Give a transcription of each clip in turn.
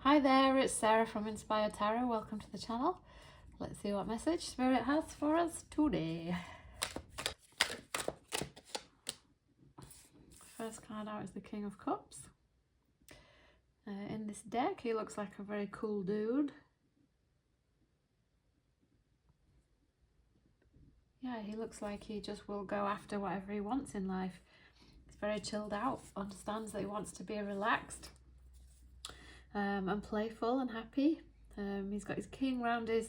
Hi there, it's Sarah from Inspire Tarot. Welcome to the channel. Let's see what message Spirit has for us today. First card out is the King of Cups. In this deck, he looks like a very cool dude. Yeah, he looks like he just will go after whatever he wants in life. He's very chilled out, understands that he wants to be relaxed and playful and happy. He's got his king round his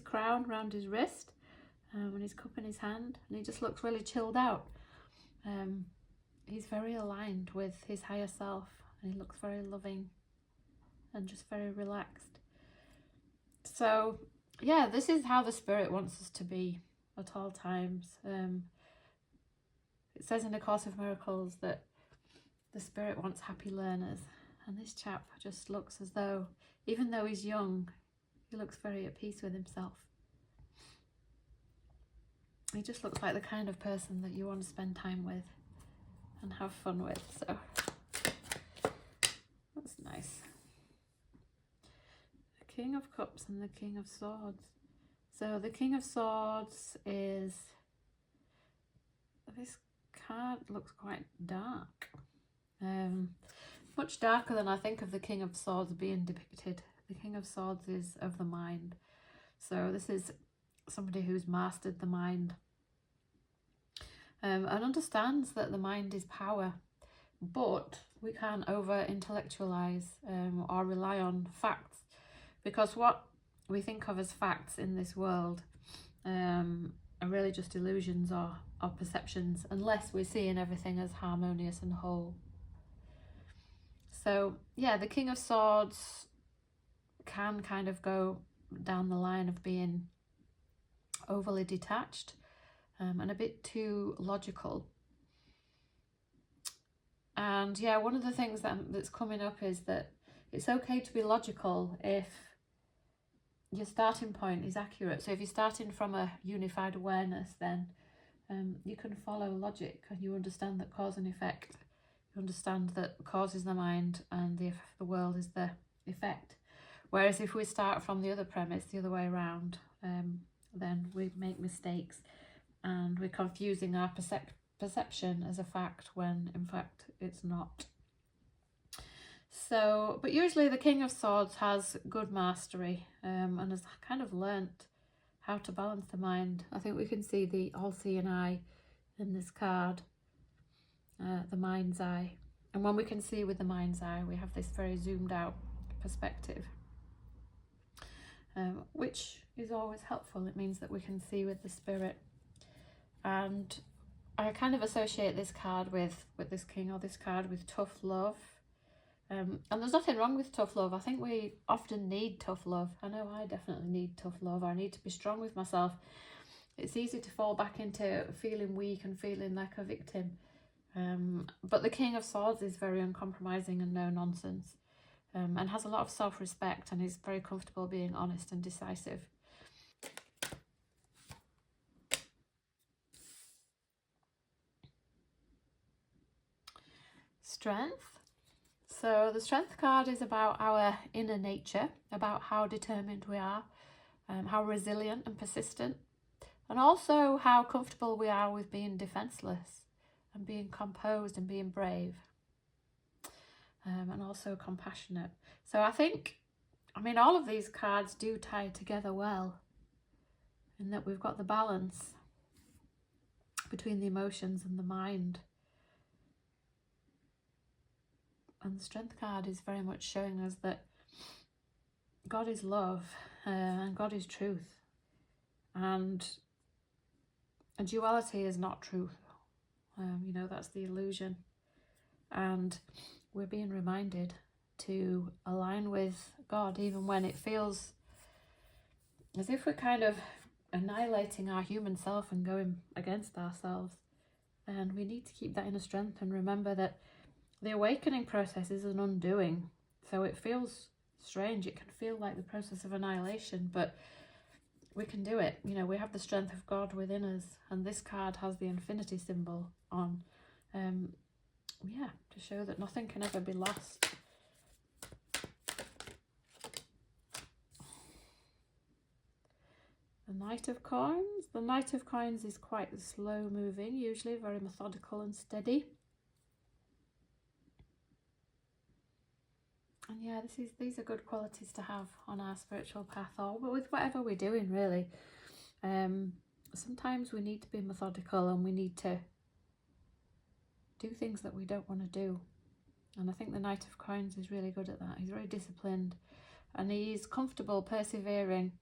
crown round his wrist, and his cup in his hand, and he just looks really chilled out. He's very aligned with his higher self, and he looks very loving and just very relaxed. So yeah, this is how the Spirit wants us to be at all times. It says in A Course of Miracles that the Spirit wants happy learners, and this chap just looks as though, even though he's young, he looks very at peace with himself. He just looks like the kind of person that you want to spend time with and have fun with, so that's nice. The King of Cups and the King of Swords. So the King of Swords is, this card looks quite dark. Much darker than I think of the King of Swords being depicted. The King of Swords is of the mind. So this is somebody who's mastered the mind and understands that the mind is power, but we can't over-intellectualize or rely on facts, because what we think of as facts in this world are really just illusions or perceptions, unless we're seeing everything as harmonious and whole. So yeah, the King of Swords can kind of go down the line of being overly detached and a bit too logical. And yeah, one of the things that's coming up is that it's okay to be logical if your starting point is accurate. So if you're starting from a unified awareness, then you can follow logic, and you understand that cause and effect. You understand that cause is the mind and the world is the effect. Whereas if we start from the other premise, the other way around, then we make mistakes and we're confusing our perception as a fact when in fact it's not. So, but usually the King of Swords has good mastery and has kind of learnt how to balance the mind. I think we can see the all-seeing eye in this card, the mind's eye. And when we can see with the mind's eye, we have this very zoomed out perspective, which is always helpful. It means that we can see with the Spirit. And I kind of associate this card with this king, or this card, with tough love. And there's nothing wrong with tough love. I think we often need tough love. I know I definitely need tough love. I need to be strong with myself. It's easy to fall back into feeling weak and feeling like a victim. But the King of Swords is very uncompromising and no nonsense, and has a lot of self-respect, and is very comfortable being honest and decisive. Strength. So the Strength card is about our inner nature, about how determined we are, how resilient and persistent, and also how comfortable we are with being defenseless and being composed and being brave, and also compassionate. So I mean, all of these cards do tie together well, in that we've got the balance between the emotions and the mind. And the Strength card is very much showing us that God is love and God is truth, and duality is not truth. You know, that's the illusion, and we're being reminded to align with God even when it feels as if we're kind of annihilating our human self and going against ourselves. And we need to keep that inner strength and remember that the awakening process is an undoing. So it feels strange, it can feel like the process of annihilation, but we can do it. You know, we have the strength of God within us, and this card has the infinity symbol on, yeah, to show that nothing can ever be lost. Knight of Coins. The Knight of Coins is quite slow moving, usually very methodical and steady. And yeah, these are good qualities to have on our spiritual path, or with whatever we're doing, really. Sometimes we need to be methodical and we need to do things that we don't want to do. And I think the Knight of Coins is really good at that. He's very disciplined and he's comfortable persevering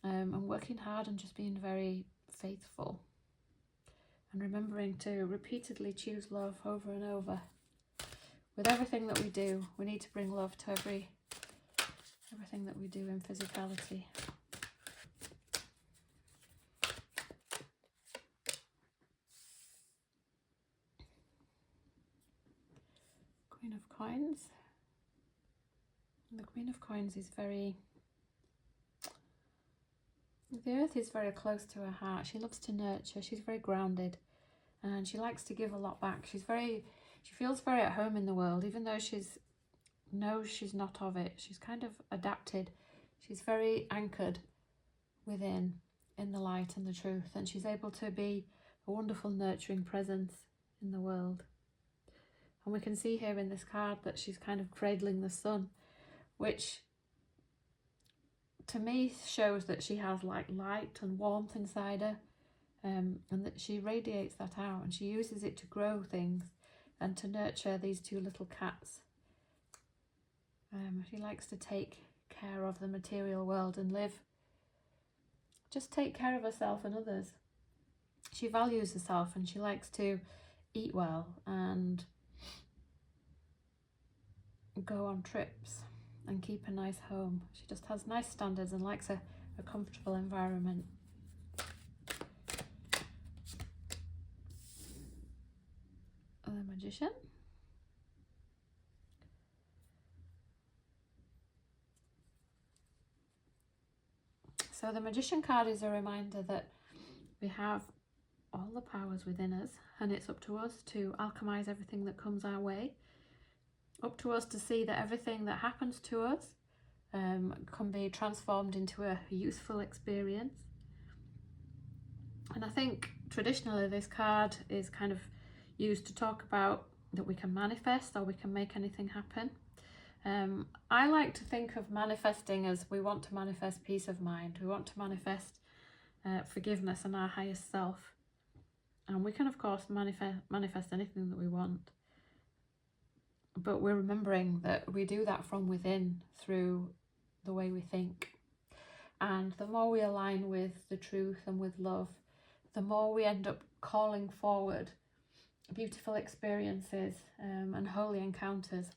and working hard and just being very faithful. And remembering to repeatedly choose love over and over. With everything that we do, we need to bring love to everything that we do in physicality. Queen of Coins. The Queen of Coins is very... The earth is very close to her heart. She loves to nurture. She's very grounded. And she likes to give a lot back. She feels very at home in the world, even though knows she's not of it. She's kind of adapted. She's very anchored within, in the light and the truth, and she's able to be a wonderful nurturing presence in the world. And we can see here in this card that she's kind of cradling the sun, which to me shows that she has like light and warmth inside her, and that she radiates that out, and she uses it to grow things and to nurture these two little cats. She likes to take care of the material world and just take care of herself and others. She values herself and she likes to eat well and go on trips and keep a nice home. She just has nice standards and likes a comfortable environment. The Magician. So the Magician card is a reminder that we have all the powers within us, and it's up to us to alchemize everything that comes our way. Up to us to see that everything that happens to us can be transformed into a useful experience. And I think traditionally this card is kind of used to talk about that we can manifest or we can make anything happen. I like to think of manifesting as we want to manifest peace of mind. We want to manifest forgiveness and our highest self. And we can, of course, manifest anything that we want. But we're remembering that we do that from within through the way we think. And the more we align with the truth and with love, the more we end up calling forward beautiful experiences and holy encounters.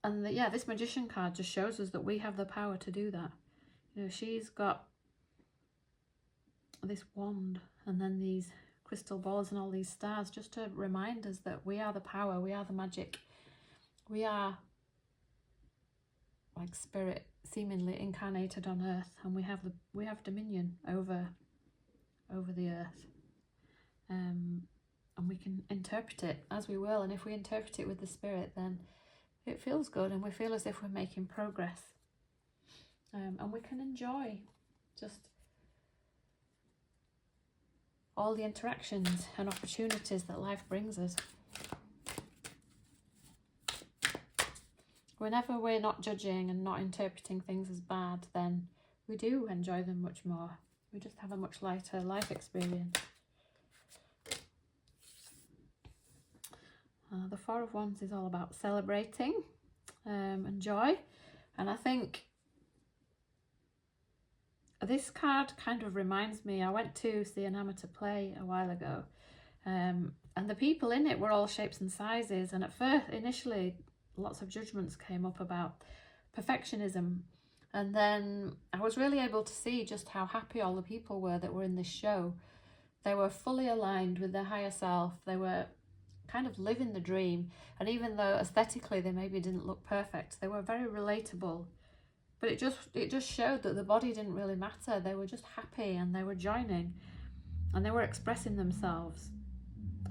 And this Magician card just shows us that we have the power to do that. You know, she's got this wand and then these crystal balls and all these stars just to remind us that we are the power, we are the magic, we are like spirit seemingly incarnated on earth, and we have dominion over the earth. And we can interpret it as we will, and if we interpret it with the spirit, then it feels good and we feel as if we're making progress. And we can enjoy just all the interactions and opportunities that life brings us. Whenever we're not judging and not interpreting things as bad, then we do enjoy them much more. We just have a much lighter life experience. The Four of Wands is all about celebrating and joy. And I think this card kind of reminds me, I went to see an amateur play a while ago, and the people in it were all shapes and sizes, and at first, initially, lots of judgments came up about perfectionism, and then I was really able to see just how happy all the people were that were in this show. They were fully aligned with their higher self. They were kind of living the dream, and even though aesthetically they maybe didn't look perfect, they were very relatable. But it just showed that the body didn't really matter. They were just happy and they were joining and they were expressing themselves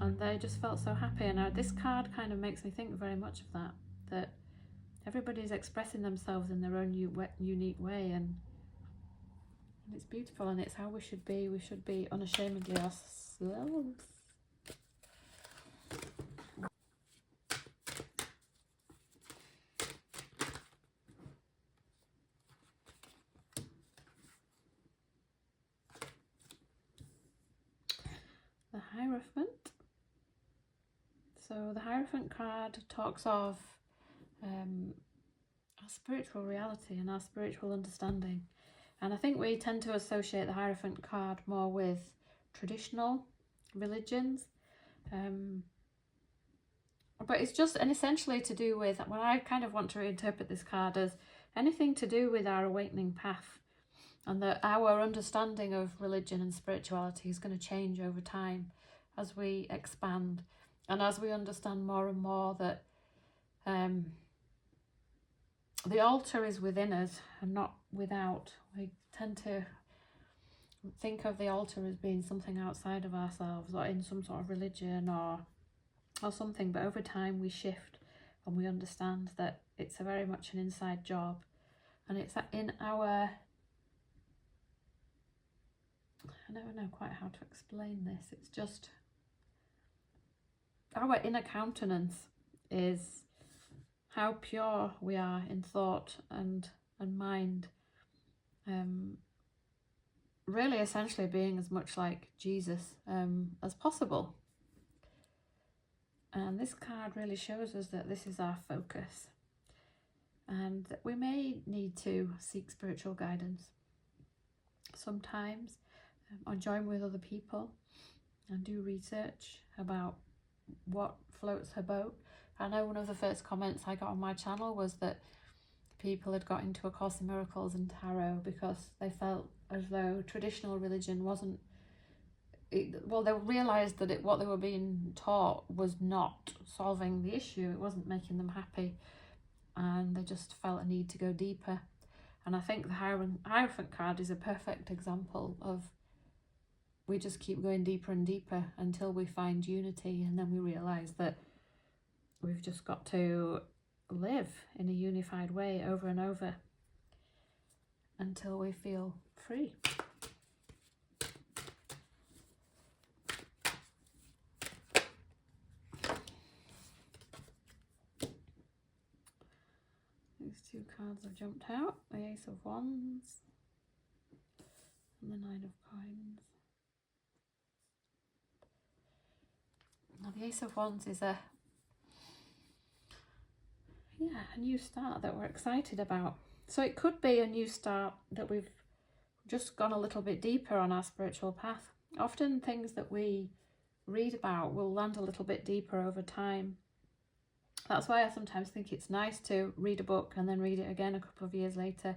and they just felt so happy. And this card kind of makes me think very much of that everybody's expressing themselves in their own unique way. And And it's beautiful, and it's how we should be. We should be unashamedly ourselves. The Hierophant. So the Hierophant card talks of our spiritual reality and our spiritual understanding. And I think we tend to associate the Hierophant card more with traditional religions. But it's just essentially to do with, what I kind of want to reinterpret this card as anything to do with our awakening path, and that our understanding of religion and spirituality is going to change over time as we expand, and as we understand more and more that the altar is within us and not without. We tend to think of the altar as being something outside of ourselves, or in some sort of religion or something, but over time we shift and we understand that it's very much an inside job, and it's in our, I never know quite how to explain this, it's just our inner countenance is how pure we are in thought and mind, really essentially being as much like Jesus as possible. And this card really shows us that this is our focus, and that we may need to seek spiritual guidance sometimes, or join with other people and do research about what floats her boat. I know one of the first comments I got on my channel was that people had got into A Course in Miracles and tarot because they felt as though traditional religion wasn't, well, they realised that what they were being taught was not solving the issue, it wasn't making them happy, and they just felt a need to go deeper. And I think the Hierophant card is a perfect example of, we just keep going deeper and deeper until we find unity, and then we realise that we've just got to live in a unified way over and over until we feel free. These two cards have jumped out, the Ace of Wands and the Nine of Coins. Now the Ace of Wands is a new start that we're excited about. So it could be a new start that we've just gone a little bit deeper on our spiritual path. Often things that we read about will land a little bit deeper over time. That's why I sometimes think it's nice to read a book and then read it again a couple of years later,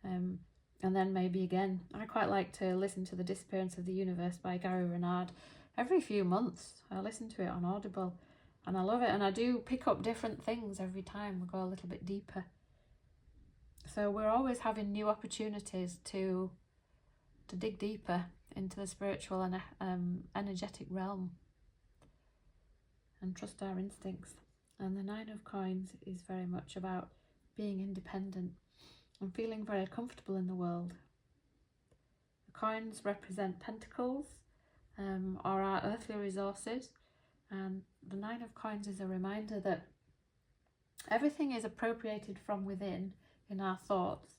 and then maybe again. I quite like to listen to The Disappearance of the Universe by Gary Renard. Every few months I listen to it on Audible, and I love it, and I do pick up different things every time we go a little bit deeper. So we're always having new opportunities to dig deeper into the spiritual and energetic realm, and trust our instincts. And the Nine of Coins is very much about being independent and feeling very comfortable in the world. The coins represent pentacles, or our earthly resources, and the Nine of Coins is a reminder that everything is appropriated from within in our thoughts,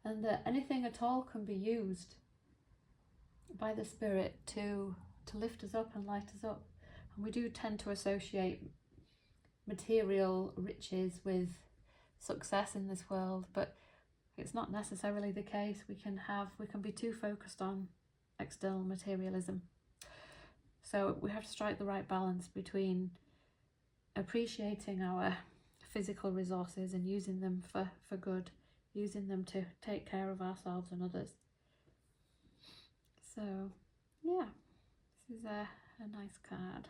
and that anything at all can be used by the Spirit to lift us up and light us up. And we do tend to associate material riches with success in this world, but it's not necessarily the case. We can be too focused on external materialism. So we have to strike the right balance between appreciating our physical resources and using them for good, using them to take care of ourselves and others. So yeah, this is a nice card.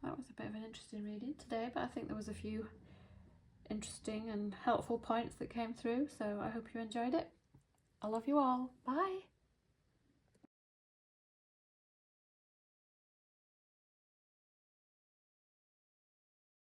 That was a bit of an interesting reading today, but I think there was a few interesting and helpful points that came through, so I hope you enjoyed it. I love you all. Bye.